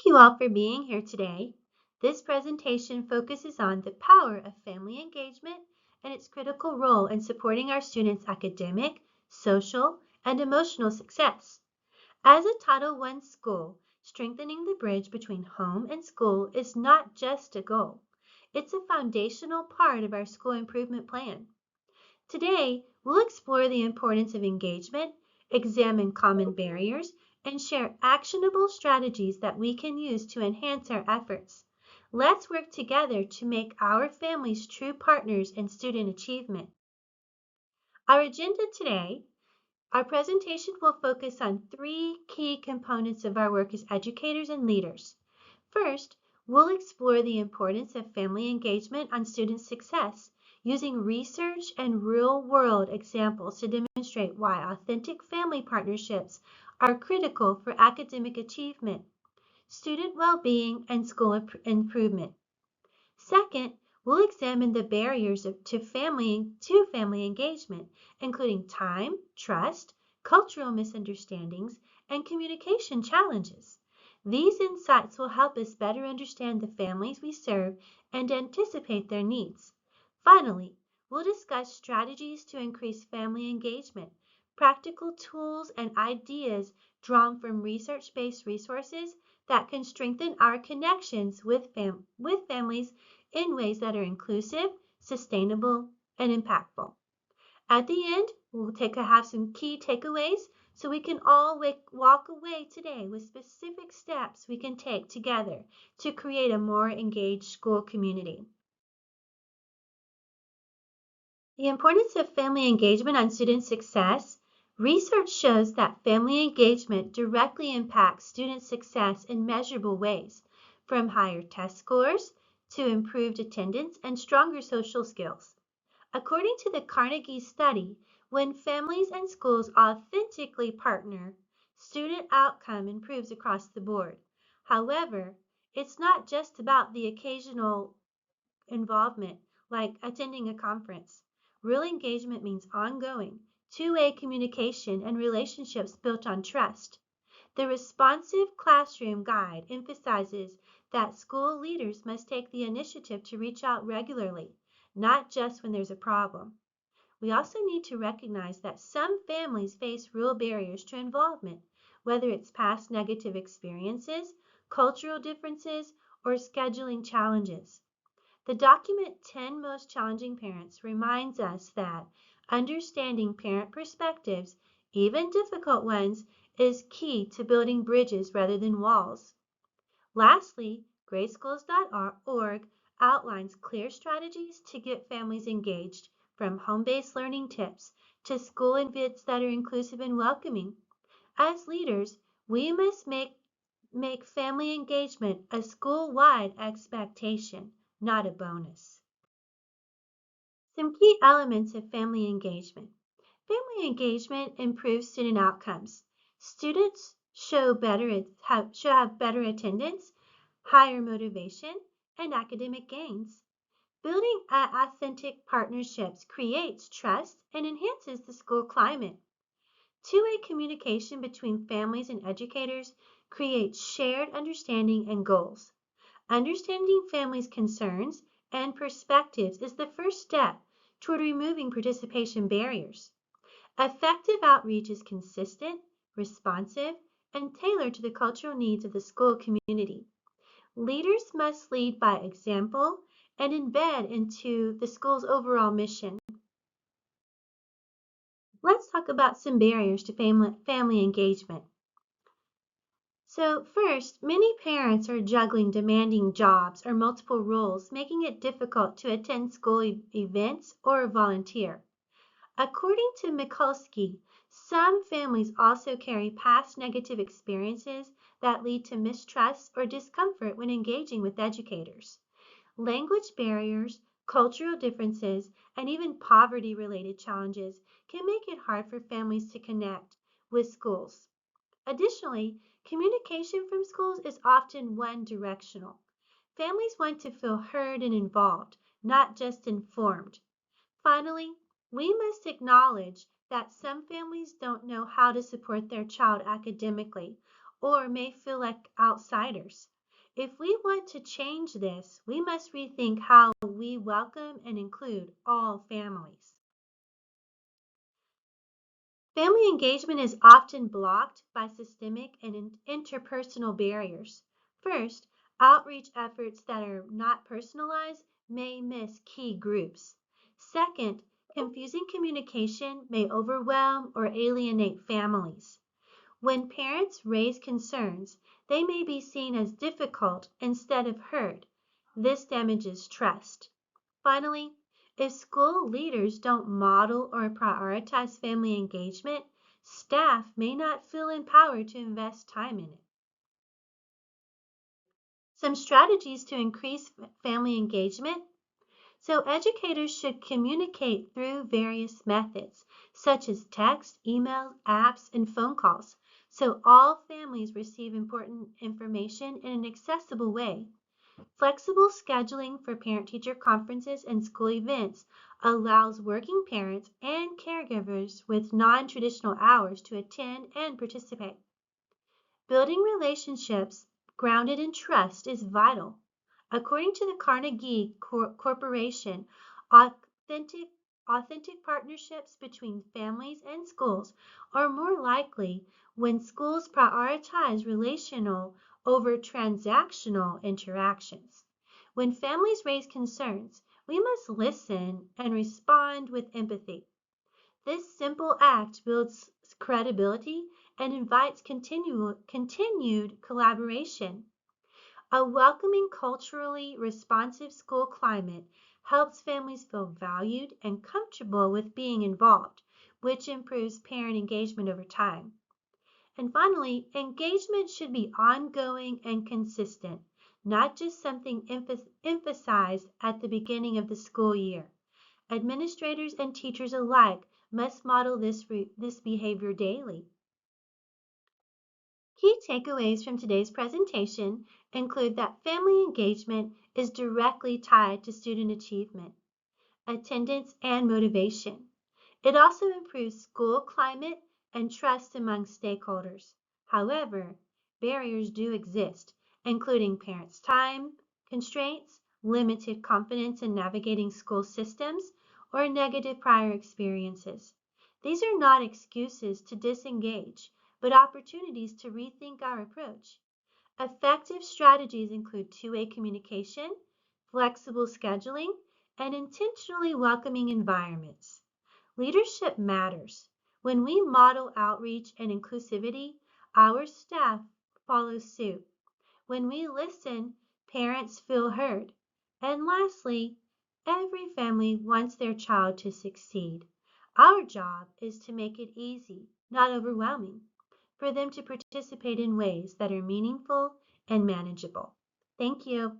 you all for being here today. This presentation focuses on the power of family engagement and its critical role in supporting our students' academic, social, and emotional success. As a Title I school, strengthening the bridge between home and school is not just a goal. It's a foundational part of our school improvement plan. Today, we'll explore the importance of engagement, examine common barriers, and share actionable strategies that we can use to enhance our efforts. Let's work together to make our families true partners in student achievement. Our agenda today, our presentation will focus on three key components of our work as educators and leaders. First, we'll explore the importance of family engagement on student success, using research and real-world examples to demonstrate why authentic family partnerships are critical for academic achievement, student well-being, and school improvement. Second, we'll examine the barriers to family engagement, including time, trust, cultural misunderstandings, and communication challenges. These insights will help us better understand the families we serve and anticipate their needs. Finally, we'll discuss strategies to increase family engagement, practical tools and ideas drawn from research-based resources that can strengthen our connections with families in ways that are inclusive, sustainable, and impactful. At the end, we'll have some key takeaways so we can all walk away today with specific steps we can take together to create a more engaged school community. The importance of family engagement on student success. Research shows that family engagement directly impacts student success in measurable ways, from higher test scores to improved attendance and stronger social skills. According to the Carnegie study, when families and schools authentically partner, student outcome improves across the board. However, it's not just about the occasional involvement, like attending a conference. Real engagement means ongoing, two-way communication and relationships built on trust. The Responsive Classroom Guide emphasizes that school leaders must take the initiative to reach out regularly, not just when there's a problem. We also need to recognize that some families face real barriers to involvement, whether it's past negative experiences, cultural differences, or scheduling challenges. The document 10 Most Challenging Parents reminds us that understanding parent perspectives, even difficult ones, is key to building bridges rather than walls. Lastly, grayschools.org outlines clear strategies to get families engaged, from home-based learning tips to school events that are inclusive and welcoming. As leaders, we must make family engagement a school-wide expectation, not a bonus. Some key elements of family engagement. Family engagement improves student outcomes. Students should have better attendance, higher motivation, and academic gains. Building authentic partnerships creates trust and enhances the school climate. Two-way communication between families and educators creates shared understanding and goals. Understanding families' concerns and perspectives is the first step toward removing participation barriers. Effective outreach is consistent, responsive, and tailored to the cultural needs of the school community. Leaders must lead by example and embed into the school's overall mission. Let's talk about some barriers to family engagement. So first, many parents are juggling demanding jobs or multiple roles, making it difficult to attend school events or volunteer. According to Mikulski, some families also carry past negative experiences that lead to mistrust or discomfort when engaging with educators. Language barriers, cultural differences, and even poverty-related challenges can make it hard for families to connect with schools. Additionally, communication from schools is often one-directional. Families want to feel heard and involved, not just informed. Finally, we must acknowledge that some families don't know how to support their child academically or may feel like outsiders. If we want to change this, we must rethink how we welcome and include all families. Family engagement is often blocked by systemic and interpersonal barriers. First, outreach efforts that are not personalized may miss key groups. Second, confusing communication may overwhelm or alienate families. When parents raise concerns, they may be seen as difficult instead of heard. This damages trust. Finally, if school leaders don't model or prioritize family engagement, staff may not feel empowered to invest time in it. Some strategies to increase family engagement. So educators should communicate through various methods, such as text, email, apps, and phone calls, so all families receive important information in an accessible way. Flexible scheduling for parent-teacher conferences and school events allows working parents and caregivers with non-traditional hours to attend and participate. Building relationships grounded in trust is vital. According to the Carnegie Corporation, authentic, authentic partnerships between families and schools are more likely when schools prioritize relational over transactional interactions. When families raise concerns, we must listen and respond with empathy. This simple act builds credibility and invites continued collaboration. A welcoming, culturally responsive school climate helps families feel valued and comfortable with being involved, which improves parent engagement over time. And finally, engagement should be ongoing and consistent, not just something emphasized at the beginning of the school year. Administrators and teachers alike must model this behavior daily. Key takeaways from today's presentation include that family engagement is directly tied to student achievement, attendance, and motivation. It also improves school climate and trust among stakeholders. However, barriers do exist, including parents' time constraints, limited confidence in navigating school systems, or negative prior experiences. These are not excuses to disengage, but opportunities to rethink our approach. Effective strategies include two-way communication, flexible scheduling, and intentionally welcoming environments. Leadership matters. When we model outreach and inclusivity, our staff follow suit. When we listen, parents feel heard. And lastly, every family wants their child to succeed. Our job is to make it easy, not overwhelming, for them to participate in ways that are meaningful and manageable. Thank you.